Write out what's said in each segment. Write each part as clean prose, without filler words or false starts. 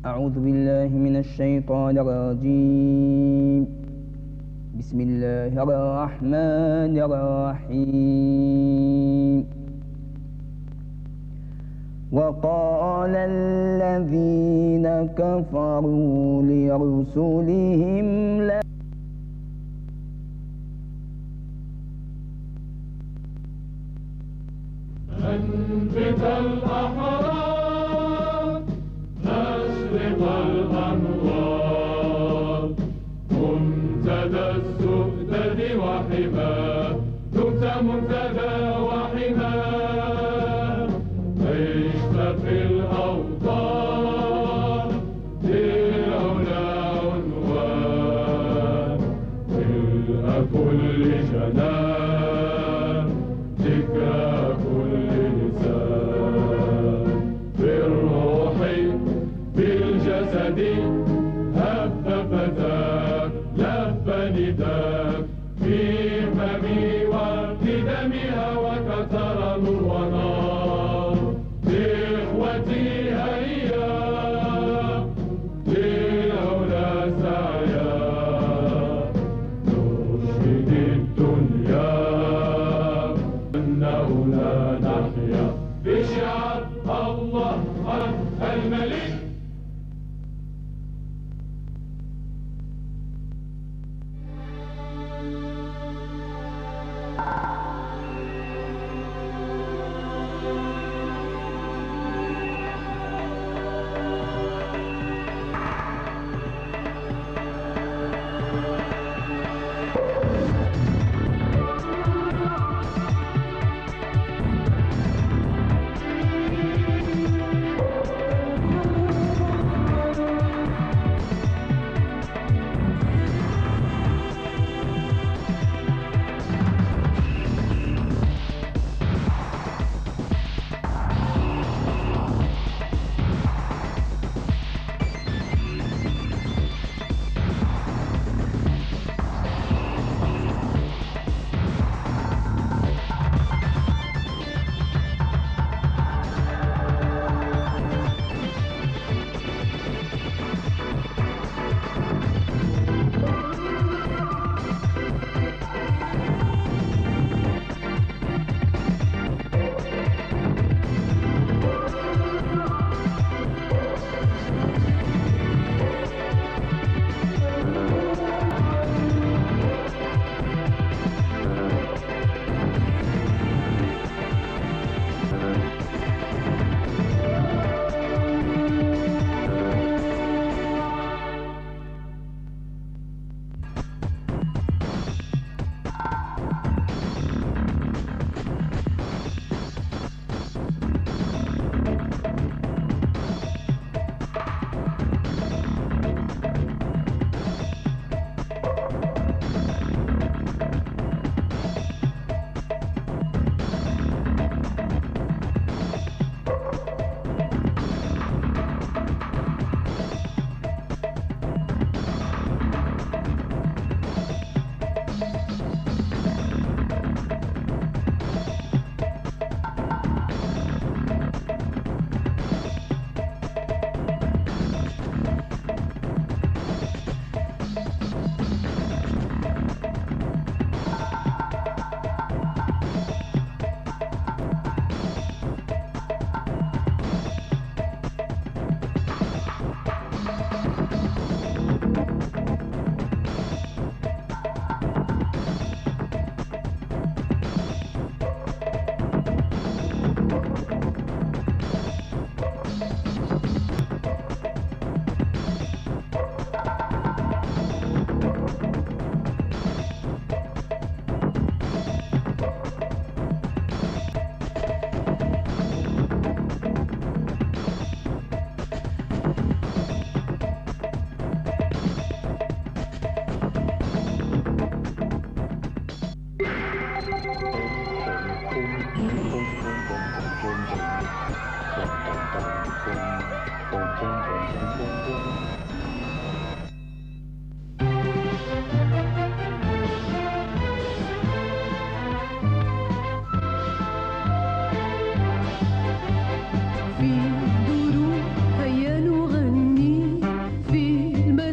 أعوذ بالله من الشيطان الرجيم. بسم الله الرحمن الرحيم. وقال الذين كفروا لرسلهم أنبت الأحرار نشرق الأنوار منتدى السؤدد وحماه دمت منتدى وحماه عشت في الأوطان للعلا عنوان ملء كل جنان ذكرى كل لسان بالروح بالجسد هب فتاك لبني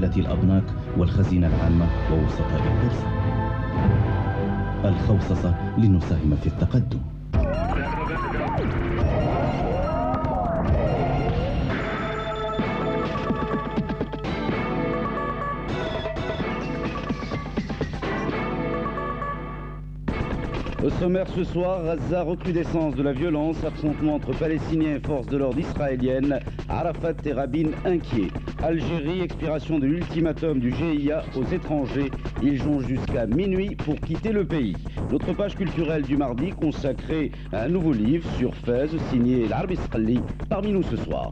الأبناك والخزينة العامة ووسطاء البورصة. الخوصصة لنساهم في التقدم. Au sommaire ce soir, Gaza, recrudescence de la violence, affrontement entre Palestiniens et forces de l'ordre israéliennes, Arafat et Rabin inquiets. Algérie, expiration de l'ultimatum du GIA aux étrangers. Ils jonchent jusqu'à minuit pour quitter le pays. Notre page culturelle du mardi consacrée à un nouveau livre sur Fès, signé l'Arbi Sqalli, parmi nous ce soir.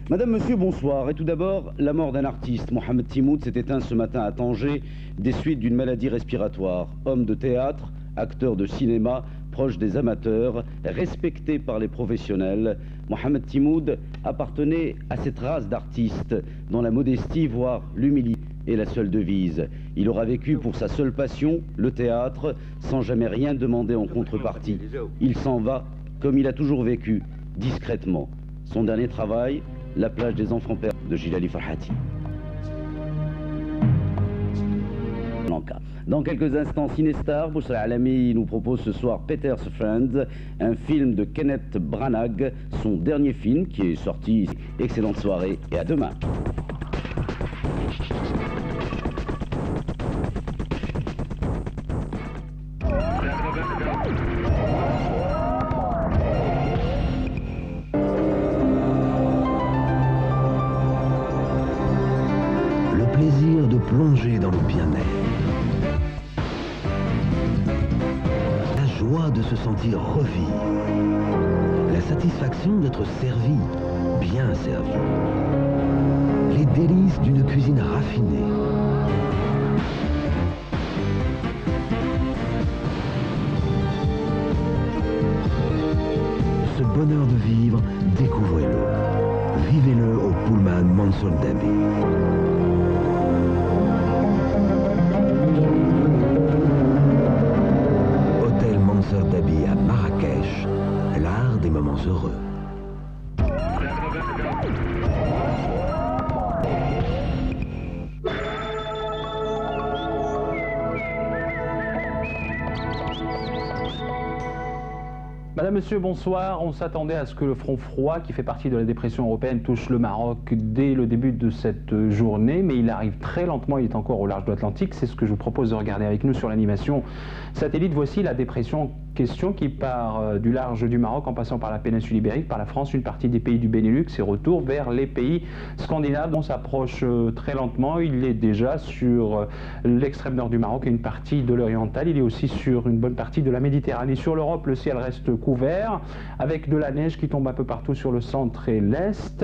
Madame, Monsieur, bonsoir. Et tout d'abord, la mort d'un artiste. Mohamed Timoud s'est éteint ce matin à Tanger des suites d'une maladie respiratoire. Homme de théâtre, acteur de cinéma, proche des amateurs, respecté par les professionnels, Mohamed Timoud appartenait à cette race d'artistes dont la modestie, voire l'humilité, est la seule devise. Il aura vécu pour sa seule passion, le théâtre, sans jamais rien demander en contrepartie. Il s'en va, comme il a toujours vécu, discrètement. Son dernier travail, La plage des enfants perdus de Gilali Farhati. Dans quelques instants, Cinestar, Boussra Alami nous propose ce soir Peter's Friends, un film de Kenneth Branagh, son dernier film qui est sorti. Excellente soirée et à demain. Le plaisir de plonger dans le bien-être. Joie de se sentir revivre, la satisfaction d'être servi, bien servi, les délices d'une cuisine raffinée. Ce bonheur de vivre, découvrez-le. Vivez-le au Pullman Mansour Dabi. Mansour Dabi à Marrakech, l'art des moments heureux. Madame, Monsieur, bonsoir. On s'attendait à ce que le front froid, qui fait partie de la dépression européenne, touche le Maroc dès le début de cette journée, mais il arrive très lentement, il est encore au large de l'Atlantique. C'est ce que je vous propose de regarder avec nous sur l'animation satellite. Voici la dépression en question qui part du large du Maroc en passant par la péninsule ibérique, par la France, une partie des pays du Benelux et retour vers les pays scandinaves. On s'approche très lentement. Il est déjà sur l'extrême nord du Maroc et une partie de l'oriental. Il est aussi sur une bonne partie de la Méditerranée. Sur l'Europe, le ciel reste couvert avec de la neige qui tombe un peu partout sur le centre et l'est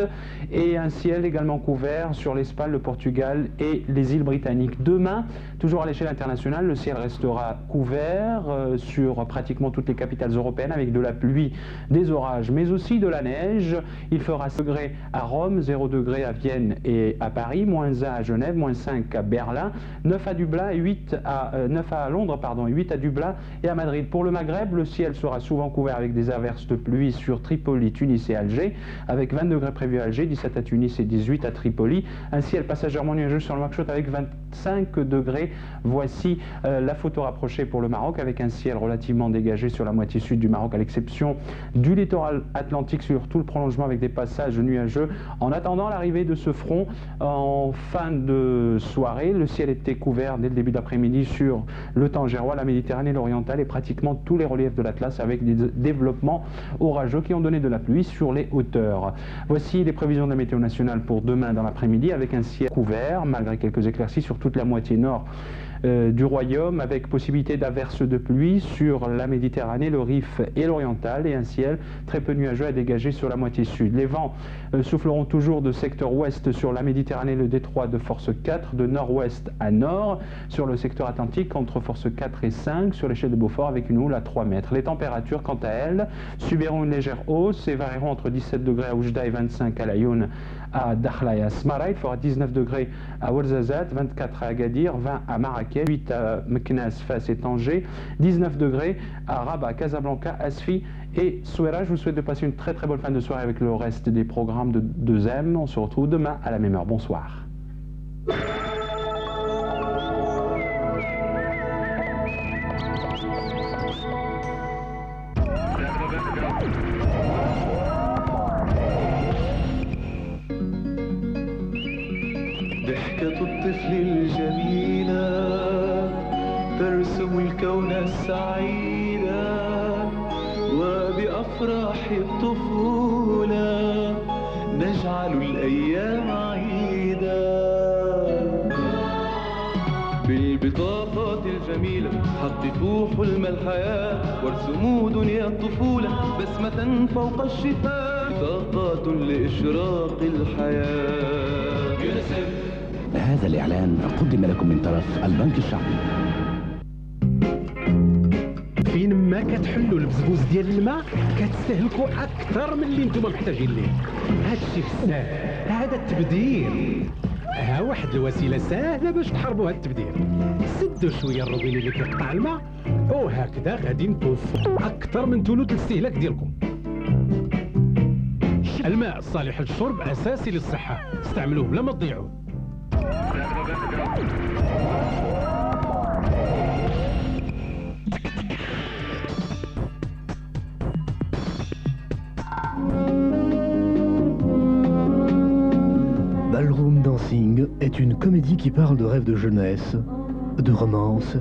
et un ciel également couvert sur l'Espagne, le Portugal et les îles britanniques. Demain, toujours à l'échelle internationale, le ciel restera couvert sur pratiquement toutes les capitales européennes avec de la pluie, des orages mais aussi de la neige. Il fera 6 degrés à Rome, 0 degrés à Vienne et à Paris, -1 à Genève, -5 à Berlin, 9 à Dublin et 8 à Londres, pardon, 8 à Dublin et à Madrid. Pour le Maghreb, le ciel sera souvent couvert avec des averses de pluie sur Tripoli, Tunis et Alger, avec 20 degrés prévus à Alger, 17 à Tunis et 18 à Tripoli. Un ciel passagèrement nuageux sur le Nouakchott avec 25 degrés. Voici la photo rapprochée pour le Maroc avec un ciel relativement dégagé sur la moitié sud du Maroc, à l'exception du littoral atlantique sur tout le prolongement avec des passages nuageux. En attendant l'arrivée de ce front en fin de soirée, le ciel était couvert dès le début d'après-midi sur le Tangérois, la Méditerranée, l'orientale et pratiquement tous les reliefs de l'Atlas avec des développements orageux qui ont donné de la pluie sur les hauteurs. Voici les prévisions de la météo nationale pour demain dans l'après-midi avec un ciel couvert malgré quelques éclaircies sur toute la moitié nord du royaume avec possibilité d'averses de pluie sur la Méditerranée, le Rif et l'oriental et un ciel très peu nuageux à dégager sur la moitié sud. Les vents souffleront toujours de secteur ouest sur la Méditerranée, le détroit de force 4, de nord-ouest à nord sur le secteur atlantique entre force 4 et 5 sur l'échelle de Beaufort avec une houle à 3 mètres. Les températures quant à elles subiront une légère hausse et varieront entre 17 degrés à Oujda et 25 à Laayoune, à Dakhla et à Smara. Il fera 19 degrés à Ouarzazate, 24 à Agadir, 20 à Marrakech, 8 à Meknès, Fès et Tanger, 19 degrés à Rabat, Casablanca, Asfi et Souera. Je vous souhaite de passer une très bonne fin de soirée avec le reste des programmes de 2M. On se retrouve demain à la même heure. Bonsoir. الطفل الجميلة ترسم الكون السعيدة وبأفراح الطفولة نجعل الأيام عيدة بالبطاقات الجميلة حققوا حلم الحياة وارسموا دنيا الطفولة بسمة فوق الشفاه بطاقات لإشراق الحياة. هذا الإعلان قدم لكم من طرف البنك الشعبي. فين ما كتحلوا البزبوز ديال الماء كتستهلكوا اكثر من اللي نتوما محتاجين ليه. هادشي في الساهل، هذا التبديل. ها واحد الوسيله سهله باش تحاربوا هاد التبديل. سدوا شويه الروبيني اللي كيقطع الماء وهكذا غادي نتوفروا اكثر من ثلث الاستهلاك ديالكم. الماء الصالح للشرب اساسي للصحه، استعملوه بلا ما تضيعوه. Ballroom Dancing est une comédie qui parle de rêves de jeunesse, de romance